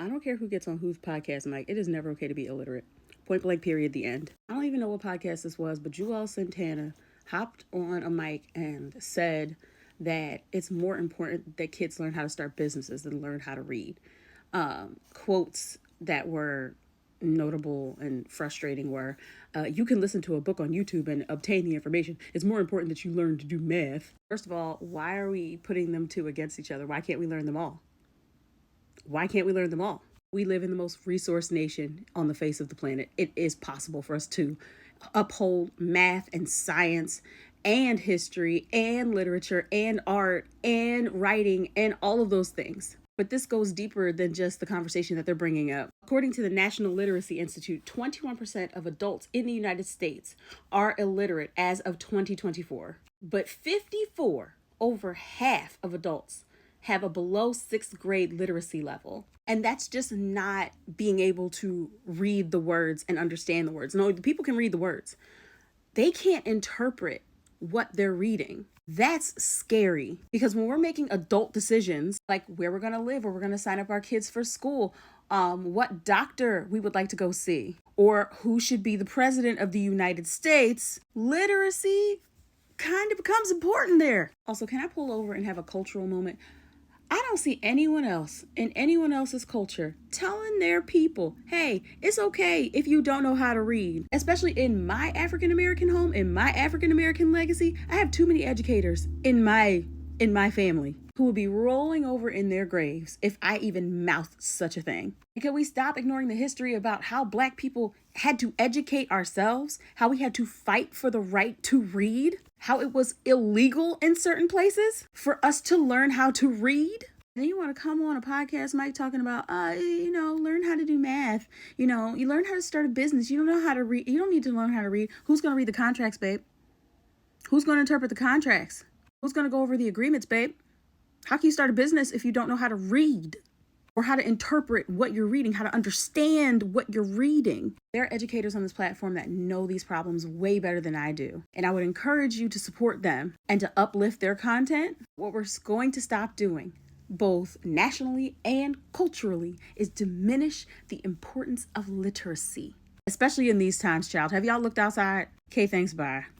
I don't care who gets on whose podcast mic. It is never okay to be illiterate. Point blank, period, the end. I don't even know what podcast this was, but Joel Santana hopped on a mic and said that it's more important that kids learn how to start businesses than learn how to read. Quotes that were notable and frustrating were, you can listen to a book on YouTube and obtain the information. It's more important that you learn to do math. First of all, why are we putting them two against each other? Why can't we learn them all? Why can't we learn them all? We live in the most resource nation on the face of the planet. It is possible for us to uphold math and science and history and literature and art and writing and all of those things. But this goes deeper than just the conversation that they're bringing up. According to the National Literacy Institute, 21% of adults in the United States are illiterate as of 2024. But 54, over half of adults, have a below 6th grade literacy level. And that's just not being able to read the words and understand the words. No, the people can read the words. They can't interpret what they're reading. That's scary, because when we're making adult decisions, like where we're going to live, where we're going to sign up our kids for school, what doctor we would like to go see, or who should be the president of the United States, literacy kind of becomes important there. Also, can I pull over and have a cultural moment? I don't see anyone else in anyone else's culture telling their people, hey, it's okay if you don't know how to read. Especially in my African American home, in my African American legacy, I have too many educators in my family who would be rolling over in their graves if I even mouthed such a thing. And can we stop ignoring the history about how Black people had to educate ourselves, how we had to fight for the right to read, how it was illegal in certain places for us to learn how to read? And you want to come on a podcast mic talking about, learn how to do math. You learn how to start a business. You don't know how to read. You don't need to learn how to read. Who's going to read the contracts, babe? Who's going to interpret the contracts? Who's going to go over the agreements, babe? How can you start a business if you don't know how to read or how to interpret what you're reading, how to understand what you're reading? There are educators on this platform that know these problems way better than I do. And I would encourage you to support them and to uplift their content. What we're going to stop doing, both nationally and culturally, is diminish the importance of literacy, especially in these times, child. Have y'all looked outside? Okay, thanks, bye.